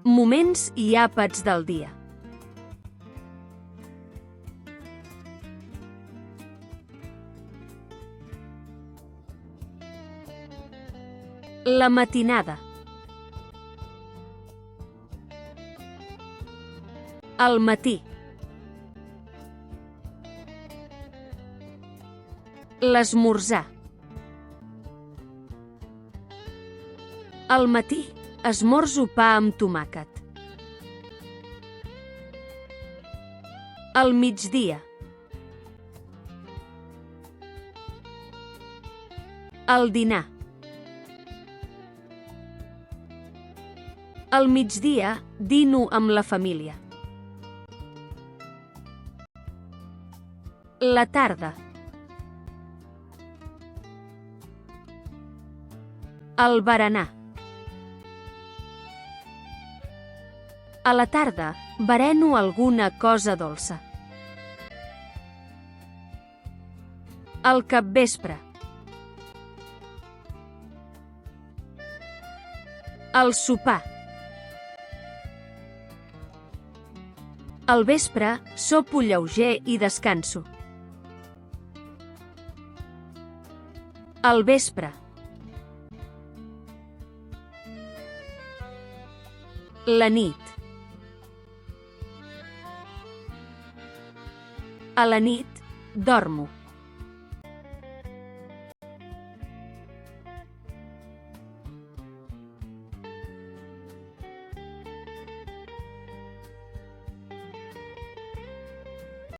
Moments i àpats del dia. La matinada. Al matí. L'esmorzar. Al matí esmorzo pa amb tomàquet. Al migdia. Al dinar. Al migdia dino amb la família. La tarda. Al berenar. A la tarda bereno alguna cosa dolça. Al capvespre. Al sopar. Al vespre sopo lleuger i descanso. Al vespre. La nit. A la nit dormo.